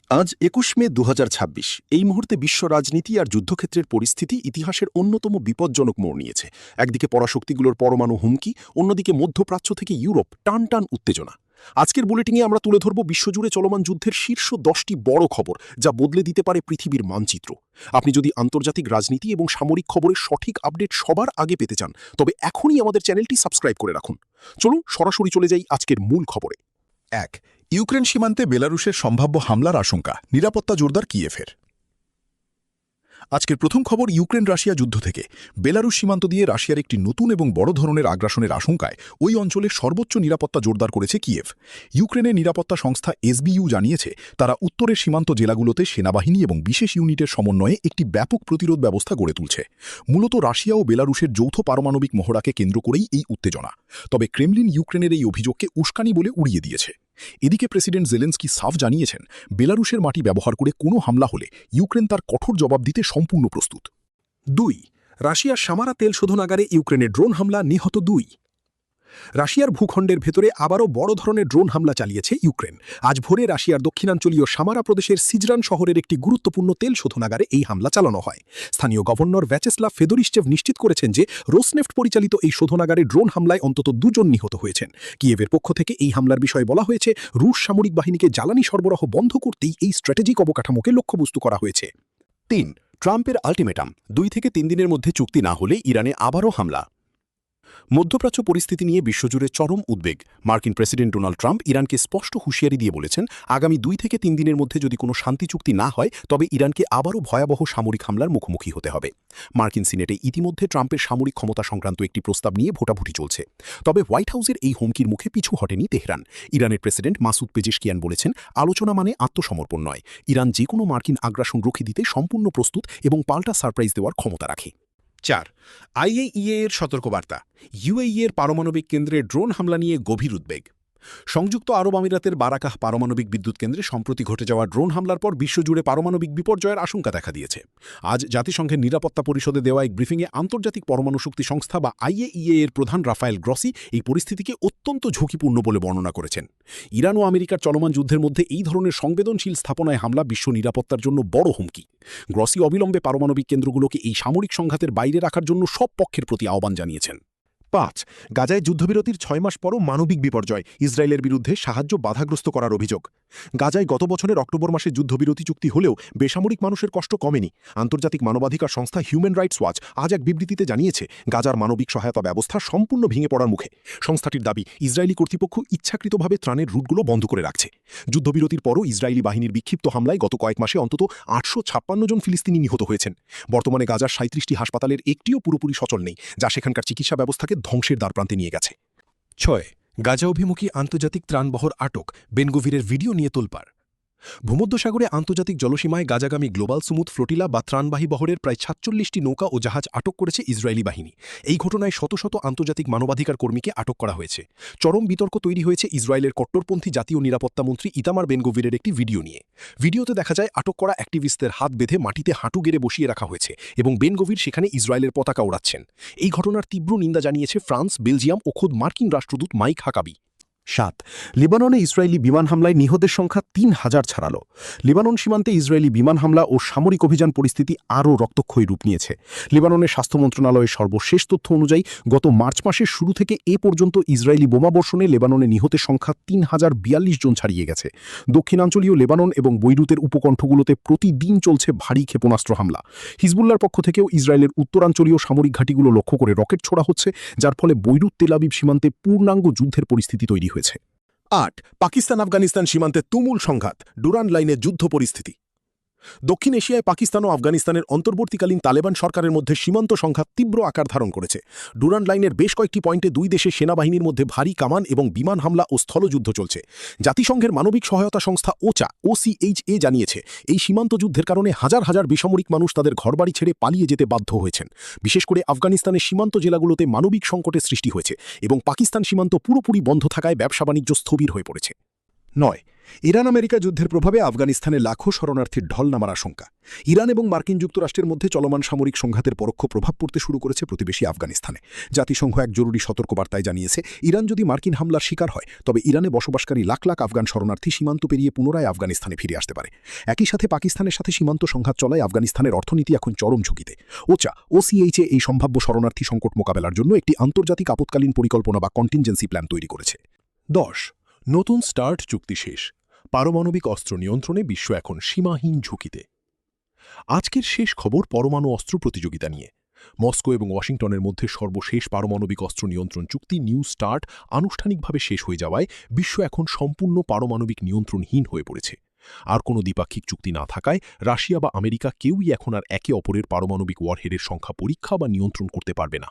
আজ ২১ মে ২০২৬। এই মুহূর্তে বিশ্ব রাজনীতি আর যুদ্ধক্ষেত্রের পরিস্থিতি ইতিহাসের অন্যতম বিপজ্জনক মোড় নিয়েছে। একদিকে পরাশক্তিগুলোর পরমাণু হুমকি, অন্যদিকে মধ্যপ্রাচ্য থেকে ইউরোপ টান টান উত্তেজনা। আজকের বুলেটিনে আমরা তুলে ধরব বিশ্বজুড়ে চলমান যুদ্ধের শীর্ষ ১০টি বড় খবর, যা বদলে দিতে পারে পৃথিবীর মানচিত্র। আপনি যদি আন্তর্জাতিক রাজনীতি এবং সামরিক খবরের সঠিক আপডেট সবার আগে পেতে চান, তবে এখনই আমাদের চ্যানেলটি সাবস্ক্রাইব করে রাখুন। চলুন সরাসরি চলে যাই আজকের মূল খবরে। ১. ইউক্রেন সীমান্তে বেলারুশের সম্ভাব্য হামলার আশঙ্কা, নিরাপত্তা জোরদার কিয়েভের। আজকের প্রথম খবর ইউক্রেন রাশিয়া যুদ্ধ থেকে। বেলারুশ সীমান্ত দিয়ে রাশিয়ার একটি নতুন এবং বড় ধরনের আগ্রাসনের আশঙ্কায় ওই অঞ্চলে সর্বোচ্চ নিরাপত্তা জোরদার করেছে কিয়েভ। ইউক্রেনের নিরাপত্তা সংস্থা এসবিইউ জানিয়েছে, তারা উত্তরের সীমান্ত জেলাগুলোতে সেনাবাহিনী এবং বিশেষ ইউনিটের সমন্বয়ে একটি ব্যাপক প্রতিরোধ ব্যবস্থা গড়ে তুলছে। মূলত রাশিয়া ও বেলারুশের যৌথ পারমাণবিক মহড়াকে কেন্দ্র করেই এই উত্তেজনা। তবে ক্রেমলিন ইউক্রেনের এই অভিযোগকে উস্কানি বলে উড়িয়ে দিয়েছে। এদিকে প্রেসিডেন্ট জেলেন্সকি সাফ জানিয়েছেন, বেলারুশের মাটি ব্যবহার করে কোনো হামলা হলে ইউক্রেন তার কঠোর জবাব দিতে সম্পূর্ণ প্রস্তুত। ২. রাশিয়ার সামারা তেল শোধনাগারে ইউক্রেনের ড্রোন হামলা, নিহত ২। রাশিয়ার ভূখণ্ডের ভেতরে আবারও বড় ধরনের ড্রোন হামলা চালিয়েছে ইউক্রেন। আজ ভোরে রাশিয়ার দক্ষিণাঞ্চলীয় সামারা প্রদেশের সিজরান শহরের একটি গুরুত্বপূর্ণ তেল শোধনাগারে এই হামলা চালানো হয়। স্থানীয় গভর্নর ভ্যাচেস্লাভ ফেদরিশ্চেভ নিশ্চিত করেছেন যে রোসনেফট পরিচালিত এই শোধনাগারে ড্রোন হামলায় অন্তত ২ জন নিহত হয়েছেন। কিয়েভের পক্ষ থেকে এই হামলার বিষয়ে বলা হয়েছে, রুশ সামরিক বাহিনীকে জ্বালানি সরবরাহ বন্ধ করতেই এই স্ট্র্যাটেজিক অবকাঠামোকে লক্ষ্যবস্তু করা হয়েছে। ৩. ট্রাম্পের আল্টিমেটাম, ২ থেকে ৩ দিনের মধ্যে চুক্তি না হলে ইরানে আবারও হামলা। মধ্যপ্রাচ্য পরিস্থিতি নিয়ে বিশ্বজুড়ে চরম উদ্বেগ। মার্কিন প্রেসিডেন্ট ডোনাল্ড ট্রাম্প ইরানকে স্পষ্ট হুঁশিয়ারি দিয়ে বলেছেন, আগামী ২ থেকে ৩ দিনের মধ্যে যদি কোনো শান্তি চুক্তি না হয়, তবে ইরানকে আবারও ভয়াবহ সামরিক হামলার মুখোমুখি হতে হবে। মার্কিন সিনেটে ইতিমধ্যে ট্রাম্পের সামরিক ক্ষমতা সংক্রান্ত একটি প্রস্তাব নিয়ে ভোটাভুটি চলছে। তবে হোয়াইট হাউসের এই হুমকির মুখে পিছু হটেনি তেহরান। ইরানের প্রেসিডেন্ট মাসুদ পেজেশকিয়ান বলেছেন, আলোচনা মানে আত্মসমর্পণ নয়। ইরান যে কোনো মার্কিন আগ্রাসন রুখে দিতে সম্পূর্ণ প্রস্তুত এবং পাল্টা সারপ্রাইজ দেওয়ার ক্ষমতা রাখে। ৪. আইএইএ এর সতর্কবার্তা, ইউএই এর পারমাণবিক কেন্দ্রে ড্রোন হামলা নিয়ে গভীর উদ্বেগ। সংযুক্ত আরব আমিরাতের বারাকাহ পারমাণবিক বিদ্যুৎ কেন্দ্রে সম্প্রতি ঘটে যাওয়া ড্রোন হামলার পর বিশ্বজুড়ে পারমাণবিক বিপর্যয়ের আশঙ্কা দেখা দিয়েছে। আজ জাতিসংঘের নিরাপত্তা পরিষদে দেওয়া এক ব্রিফিংয়ে আন্তর্জাতিক পরমাণু শক্তি সংস্থা বা আইএইএ এর প্রধান রাফায়েল গ্রসি এই পরিস্থিতিকে অত্যন্ত ঝুঁকিপূর্ণ বলে বর্ণনা করেছেন। ইরান ও আমেরিকার চলমান যুদ্ধের মধ্যে এই ধরনের সংবেদনশীল স্থাপনায় হামলা বিশ্ব নিরাপত্তার জন্য বড় হুমকি। গ্রসি অবিলম্বে পারমাণবিক কেন্দ্রগুলোকে এই সামরিক সংঘাতের বাইরে রাখার জন্য সব পক্ষের প্রতি আহ্বান জানিয়েছেন। ৫. গাজায় যুদ্ধবিরতির ৬ মাস পরও মানবিক বিপর্যয়, ইসরায়েলের বিরুদ্ধে সাহায্য বাধাগ্রস্ত করার অভিযোগ। গাজায় গত বছরের অক্টোবর মাসে যুদ্ধবিরতি চুক্তি হলেও বেসামরিক মানুষের কষ্ট কমেনি। আন্তর্জাতিক মানবাধিকার সংস্থা হিউম্যান রাইটস ওয়াচ আজ এক বিবৃতিতে জানিয়েছে, গাজার মানবিক সহায়তা ব্যবস্থা সম্পূর্ূর্ণ ভেঙে পড়ার মুখে। সংস্থাটির দাবি, ইসরায়েলি কর্তৃপক্ষ ইচ্ছাকৃতভাবে ত্রাণের রুটগুলো বন্ধ করে রাখছে। যুদ্ধবিরতির পরও ইসরায়েলি বাহিনীর বিক্ষিপ্ত হামলায় গত কয়েক মাসে অন্তত ৮৫৬ জন ফিলিস্তিনি নিহত হয়েছেন। বর্তমানে গাজার ৩৭টি হাসপাতালের একটিও পুরোপুরি সচল নেই, যা সেখানকার চিকিৎসা ব্যবস্থাকে ধ্বংসের দ্বারপ্রান্তে নিয়ে গেছে। ৬. গাজা অভিমুখী আন্তর্জাতিক ত্রাণবহর আটক, বেনগভিরের ভিডিও নিয়ে তোলপাড়। ভূমধ্যসাগরে আন্তর্জাতিক জলসীমায় গাজাগামী গ্লোবাল সুমুদ ফ্লোটিলা বা ত্রাণবাহী বহরের প্রায় ৪৬টি নৌকা ও জাহাজ আটক করেছে ইসরায়েলি বাহিনী। এই ঘটনায় শত শত আন্তর্জাতিক মানবাধিকার কর্মীকে আটক করা হয়েছে। চরম বিতর্ক তৈরি হয়েছে ইসরায়েলের কট্টরপন্থী জাতীয় নিরাপত্তা মন্ত্রী ইতামার বেনগভিরের একটি ভিডিও নিয়ে। ভিডিওতে দেখা যায়, আটক করা অ্যাক্টিভিস্টদের হাত বেঁধে মাটিতে হাঁটু গেড়ে বসিয়ে রাখা হয়েছে এবং বেনগভির সেখানে ইসরায়েলের পতাকা ওড়াচ্ছেন। এই ঘটনার তীব্র নিন্দা জানিয়েছে ফ্রান্স, বেলজিয়াম ও খোদ মার্কিন রাষ্ট্রদূত মাইক হাকাবি। ৭. লিবাননে ইসরায়েলি বিমান হামলায় নিহতের সংখ্যা ৩,০০০ ছাড়াল। লিবানন সীমান্তে ইসরায়েলি বিমান হামলা ও সামরিক অভিযান পরিস্থিতি আরও রক্তক্ষয়ী রূপ নিয়েছে। লিবাননের স্বাস্থ্য মন্ত্রণালয়ের সর্বশেষ তথ্য অনুযায়ী গত মার্চ মাসের শুরু থেকে এ পর্যন্ত ইসরায়েলি বোমাবর্ষণে লেবাননে নিহতের সংখ্যা ৩,০৪২ জন ছাড়িয়ে গেছে। দক্ষিণাঞ্চলীয় লেবানন এবং বৈরুতের উপকণ্ঠগুলোতে প্রতিদিন চলছে ভারী ক্ষেপণাস্ত্র হামলা। হিজবুল্লার পক্ষ থেকেও ইসরায়েলের উত্তরাঞ্চলীয় সামরিক ঘাঁটিগুলো লক্ষ্য করে রকেট ছোড়া হচ্ছে, যার ফলে বৈরুত তেল আবিব সীমান্তে পূর্ণাঙ্গ যুদ্ধের পরিস্থিতি তৈরি হয়েছে। ৮. পাকিস্তান আফগানিস্তান সীমান্তে তুমুল সংঘাত, ডুরান্ড লাইনে যুদ্ধ পরিস্থিতি। দক্ষিণ এশিয়ায় পাকিস্তান ও আফগানিস্তানের অন্তর্বর্তীকালীন তালেবান সরকারের মধ্যে সীমান্ত সংঘাত তীব্র আকার ধারণ করেছে। ডুরান্ড লাইনের বেশ কয়েকটি পয়েন্টে দুই দেশের সেনাবাহিনীর মধ্যে ভারী কামান এবং বিমান হামলা ও স্থলযুদ্ধ চলছে। জাতিসংঘের মানবিক সহায়তা সংস্থা ওসিএইচএ জানিয়েছে, এই সীমান্ত যুদ্ধের কারণে হাজার হাজার বেসামরিক মানুষ তাদের ঘরবাড়ি ছেড়ে পালিয়ে যেতে বাধ্য হয়েছেন। বিশেষ করে আফগানিস্তানের সীমান্ত জেলাগুলোতে মানবিক সংকটের সৃষ্টি হয়েছে এবং পাকিস্তান সীমান্ত পুরোপুরি বন্ধ থাকায় ব্যবসা বাণিজ্য স্থবির হয়ে পড়েছে। 9 ইরান আমেরিকা যুদ্ধের প্রভাবে আফগানিস্তানে লাখো শরণার্থীর ঢল নামার আশঙ্কা। ইরান এবং মার্কিন যুক্তরাষ্ট্রের মধ্যে চলমান সামরিক সংঘাতের পরোক্ষ প্রভাব পড়তে শুরু করেছে প্রতিবেশী আফগানিস্তানে। জাতিসংঘ এক জরুরি সতর্কবার্তায় জানিয়েছে, ইরান যদি মার্কিন হামলার শিকার হয় তবে ইরানে বসবাসকারী লাখ লাখ আফগান শরণার্থী সীমান্ত পেরিয়ে পুনরায় আফগানিস্তানে ফিরে আসতে পারে। একই সাথে পাকিস্তানের সাথে সীমান্ত সংঘাত চলায় আফগানিস্তানের অর্থনীতি এখন চরম ঝুঁকিতে। ওসিএইচএ এই সম্ভাব্য শরণার্থী সংকট মোকাবেলার জন্য একটি আন্তর্জাতিক আপৎকালীন পরিকল্পনা বা কন্টিনজেন্সি প্ল্যান তৈরি করেছে। 10 নতুন স্টার্ট চুক্তি শেষ, পারমাণবিক অস্ত্র নিয়ন্ত্রণে বিশ্ব এখন সীমাহীন ঝুঁকিতে। আজকের শেষ খবর পরমাণু অস্ত্র প্রতিযোগিতা নিয়ে। মস্কো এবং ওয়াশিংটনের মধ্যে সর্বশেষ পারমাণবিক অস্ত্র নিয়ন্ত্রণ চুক্তি নিউ স্টার্ট আনুষ্ঠানিকভাবে শেষ হয়ে যাওয়ায় বিশ্ব এখন সম্পূর্ণ পারমাণবিক নিয়ন্ত্রণহীন হয়ে পড়েছে। আর কোনো দ্বিপাক্ষিক চুক্তি না থাকায় রাশিয়া বা আমেরিকা কেউই এখন আর একে অপরের পারমাণবিক ওয়ারহেডের সংখ্যা পরীক্ষা বা নিয়ন্ত্রণ করতে পারবে না।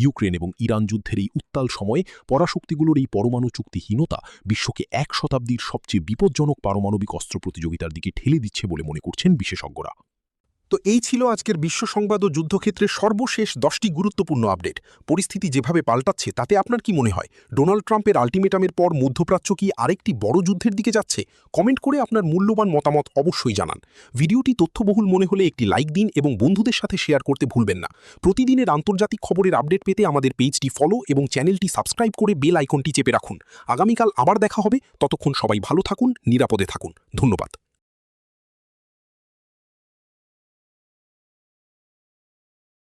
ইউক্রেন এবং ইরান যুদ্ধের এই উত্তাল সময়ে পরাশক্তিগুলোর এই পরমাণু চুক্তিহীনতা বিশ্বকে এক শতাব্দীর সবচেয়ে বিপজ্জনক পারমাণবিক অস্ত্র প্রতিযোগিতার দিকে ঠেলে দিচ্ছে বলে মনে করছেন বিশেষজ্ঞরা। তো এই ছিল আজকের বিশ্ব সংবাদ ও যুদ্ধক্ষেত্রের সর্বশেষ 10টি গুরুত্বপূর্ণ আপডেট। পরিস্থিতি যেভাবে পাল্টাচ্ছে তাতে আপনার কি মনে হয়, ডোনাল্ড ট্রাম্পের আল্টিমেটামের পর মধ্যপ্রাচ্য কি আরেকটি বড় যুদ্ধের দিকে যাচ্ছে? কমেন্ট করে আপনার মূল্যবান মতামত অবশ্যই জানান। ভিডিওটি তথ্যবহুল মনে হলে একটি লাইক দিন এবং বন্ধুদের সাথে শেয়ার করতে ভুলবেন না। প্রতিদিনের আন্তর্জাতিক খবরের আপডেট পেতে আমাদের পেজটি ফলো এবং চ্যানেলটি সাবস্ক্রাইব করে বেল আইকনটি চেপে রাখুন। আগামীকাল আবার দেখা হবে, ততক্ষণ সবাই ভালো থাকুন, নিরাপদে থাকুন। ধন্যবাদ।